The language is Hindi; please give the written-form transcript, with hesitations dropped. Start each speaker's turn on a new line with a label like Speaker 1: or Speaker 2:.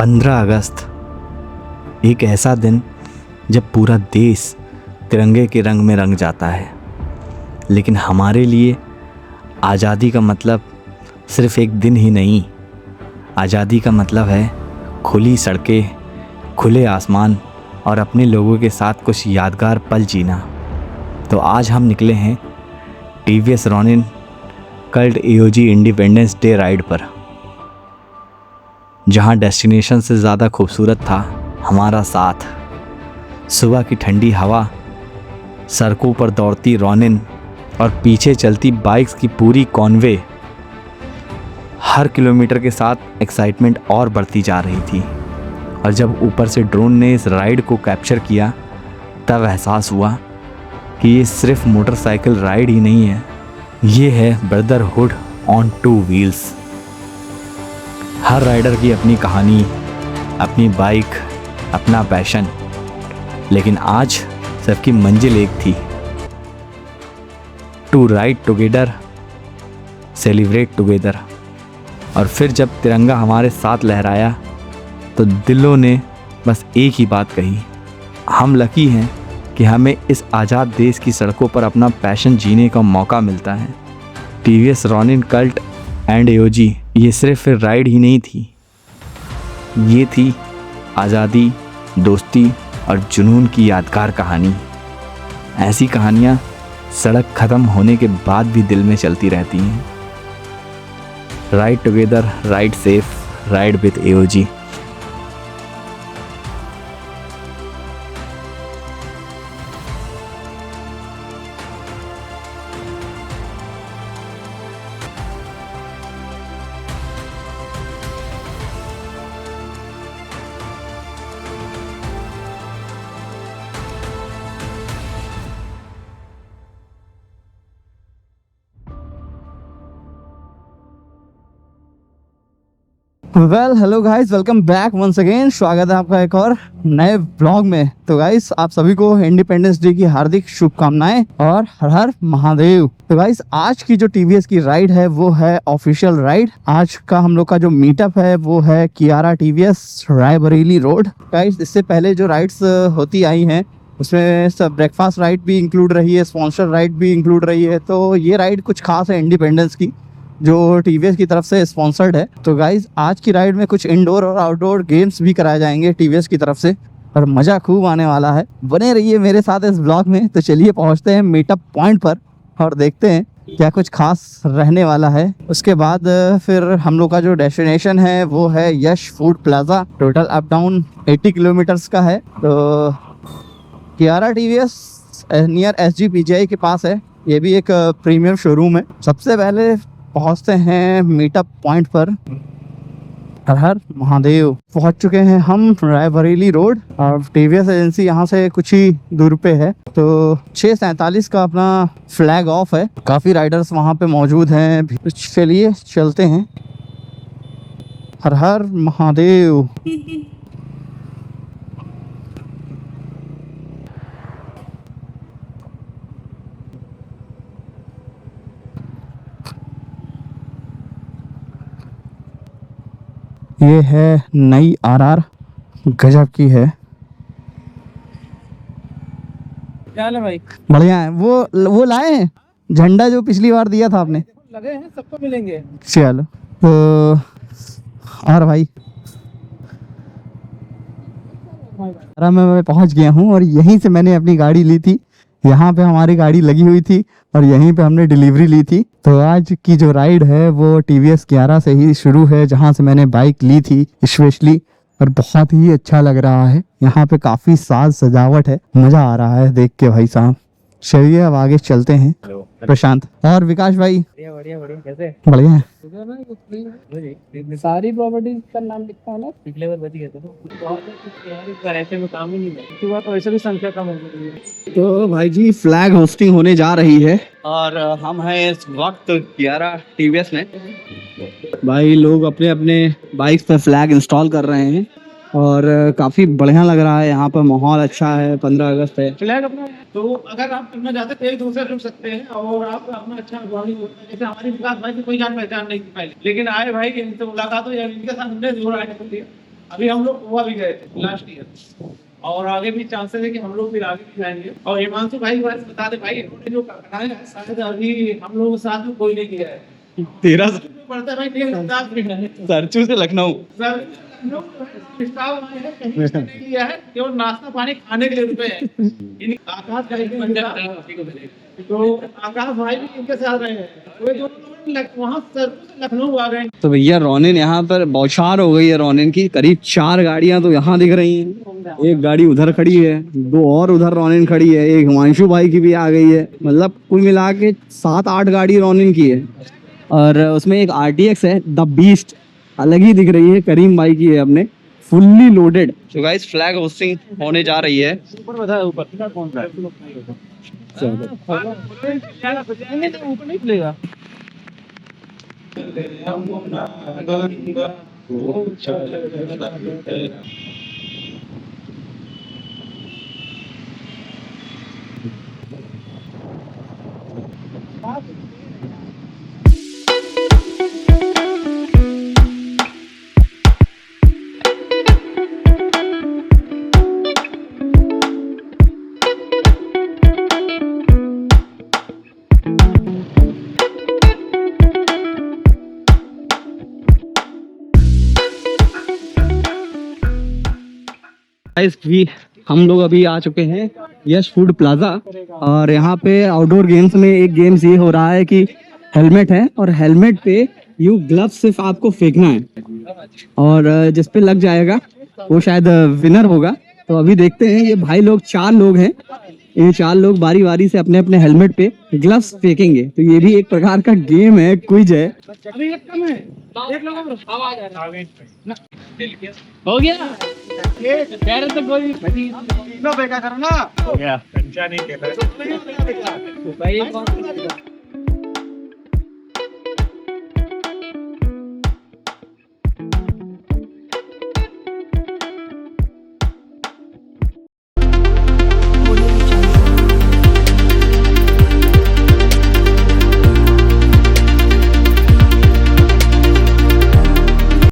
Speaker 1: 15 अगस्त एक ऐसा दिन जब पूरा देश तिरंगे के रंग में रंग जाता है। लेकिन हमारे लिए आज़ादी का मतलब सिर्फ़ एक दिन ही नहीं, आज़ादी का मतलब है खुली सड़कें, खुले आसमान और अपने लोगों के साथ कुछ यादगार पल जीना। तो आज हम निकले हैं TVS Ronin cult AOG independence day ride पर, जहां डेस्टिनेशन से ज़्यादा खूबसूरत था हमारा साथ। सुबह की ठंडी हवा, सड़कों पर दौड़ती रॉनिन और पीछे चलती बाइक्स की पूरी कॉन्वे, हर किलोमीटर के साथ एक्साइटमेंट और बढ़ती जा रही थी। और जब ऊपर से ड्रोन ने इस राइड को कैप्चर किया तब एहसास हुआ कि ये सिर्फ मोटरसाइकिल राइड ही नहीं है, ये है ब्रदरहुड ऑन 2 व्हील्स। हर राइडर की अपनी कहानी, अपनी बाइक, अपना पैशन, लेकिन आज सबकी मंजिल एक थी, to ride together, celebrate together. और फिर जब तिरंगा हमारे साथ लहराया तो दिलों ने बस एक ही बात कही, हम लकी हैं कि हमें इस आज़ाद देश की सड़कों पर अपना पैशन जीने का मौका मिलता है। TVS Ronin cult and AOG ये सिर्फ राइड ही नहीं थी, ये थी आज़ादी, दोस्ती और जुनून की यादगार कहानी। ऐसी कहानियाँ सड़क ख़त्म होने के बाद भी दिल में चलती रहती हैं। Ride together, ride safe, ride with AOG.
Speaker 2: Well hello guys, welcome back once again. स्वागत है आपका एक और नए ब्लॉग में। तो गाइस, आप सभी को इंडिपेंडेंस डे की हार्दिक शुभकामनाएं और हर हर महादेव। तो गाइस, आज की जो टीवीएस की राइड है वो है ऑफिशियल राइड। आज का हम लोग का जो मीटअप है वो है Kiara TVS Raebareli road. Guys, इससे पहले जो राइड्स होती आई हैं उसमें सब ब्रेकफास्ट राइड भी इंक्लूड रही है, स्पॉन्सर राइड भी इंक्लूड रही है। तो ये राइड कुछ खास है इंडिपेंडेंस की, जो टीवीएस की तरफ से स्पॉन्सर्ड है। तो गाइज, आज की राइड में कुछ इंडोर और आउटडोर गेम्स भी कराए जाएंगे टीवीएस की तरफ से और मज़ा खूब आने वाला है। बने रहिए मेरे साथ इस ब्लॉग में। तो चलिए पहुंचते हैं मीटअप पॉइंट पर और देखते हैं क्या कुछ खास रहने वाला है। उसके बाद फिर हम लोग का जो डेस्टिनेशन है वो है Yash food plaza. Total up down 80 kilometres का है। तो कियारा टीवीएस नियर SGPGI के पास है। ये भी एक प्रीमियम शोरूम है। सबसे पहले पहुंचते हैं मीटअप पॉइंट पर। हर हर महादेव। पहुंच चुके हैं हम रायबरेली रोड और टीवीएस एजेंसी यहाँ से कुछ ही दूर पे है। तो 6:47 का अपना फ्लैग ऑफ है। काफ़ी राइडर्स वहाँ पे मौजूद हैं। चलिए चलते हैं। हर हर महादेव। ये है नई RR, गजब की है।
Speaker 3: क्या है भाई?
Speaker 2: बढ़िया है। वो लाए हैं झंडा जो पिछली बार दिया था आपने?
Speaker 3: लगे हैं, सबको मिलेंगे।
Speaker 2: चलो तो और भाई मैं पहुंच गया हूं और यहीं से मैंने अपनी गाड़ी ली थी। यहाँ पे हमारी गाड़ी लगी हुई थी और यहीं पे हमने डिलीवरी ली थी। तो आज की जो राइड है वो टीवीएस कियारा से ही शुरू है, जहाँ से मैंने बाइक ली थी स्पेशली। और बहुत ही अच्छा लग रहा है। यहाँ पे काफी साज सजावट है, मजा आ रहा है देख के भाई साहब। चलिए अब आगे चलते हैं। प्रशांत और विकास भाई।
Speaker 3: बढ़िया बढ़िया बढ़िया। कैसे?
Speaker 2: बढ़िया है।
Speaker 3: सारी प्रॉपर्टी का नाम लिखता है ना, पिछले बार बच गए थे तो ऐसे में काम ही नहीं है। इसके बाद तो वैसे भी संख्या कम हो गई है।
Speaker 2: तो भाई जी, फ्लैग होस्टिंग होने जा रही है और हम हैं इस वक्त कियारा टीवीएस में। भाई लोग अपने अपने बाइक्स पर फ्लैग इंस्टॉल कर रहे हैं और काफी बढ़िया लग रहा है। यहाँ पर माहौल अच्छा है। 15 अगस्त है।
Speaker 3: फ्लैग अपना, तो अगर आप करना चाहते तो एक दूसरे रुक सकते हैं और आप अपना अच्छा बॉडी, जैसे हमारी विकास भाई की कोई जान पहचान नहीं थी पहले, लेकिन आए भाई कि इनसे मुलाकात हो या इनके साथ हमने जरूर आए। अभी हम लोग गोवा भी गए थे लास्ट ईयर, और आगे भी चांसेस है कि हम लोग फिर आगे भी जाएंगे। और हिमांशु भाई के बारे में बता दे भाई, इन्होंने जो कराया है शायद अभी हम लोग के साथ में कोई नहीं किया है।
Speaker 2: 13
Speaker 3: पड़ता है भाई, 13
Speaker 2: सरचू से लखनऊ।
Speaker 3: सर स्टाफ आए हैं, कहीं से नहीं लिया है, केवल नाश्ता पानी खाने के लिए रुपए हैं। आकाश भाई भी तो आकाश भाई भी इनके साथ रहे हैं, वे दोनों वहाँ सर लखनऊ आ गए।
Speaker 2: तो भैया रोनिन यहाँ पर बौछार हो गई है रोनिन की। करीब 4 गाड़ियां तो यहाँ दिख रही हैं, एक गाड़ी उधर खड़ी है, 2 और उधर रोनिन खड़ी है, एक हिमांशु भाई की भी आ गई है। मतलब कुल मिला के 7-8 गाड़ी रोनिन की है। और उसमें एक RTX है द बीस्ट, अलग ही दिख रही है, करीम भाई की है अपने, फुल्ली लोडेड। तो गाइस फ्लैग होस्टिंग होने जा रही है।
Speaker 3: ऊपर बता, ऊपर कौन सा है? ऊपर नहीं खुलेगा।
Speaker 2: गाइस भी हम लोग अभी आ चुके हैं यश फूड प्लाजा, और यहाँ पे आउटडोर गेम्स में एक गेम्स ये हो रहा है कि हेलमेट है, और हेलमेट पे यू ग्लव्स सिर्फ आपको फेंकना है, और जिस पे लग जाएगा वो शायद विनर होगा। तो अभी देखते हैं, ये भाई लोग 4 लोग हैं, ये 4 लोग बारी बारी से अपने अपने हेलमेट पे ग्लव्स फेंकेंगे। तो ये भी एक प्रकार का गेम है, क्विज है।
Speaker 3: अभी एक कम है, एक लोग आवाज आ रहा है ना, हो गया ये कह रहे तो कोई ना बेका करो ना, हो गया कंचा नहीं कहता भाई।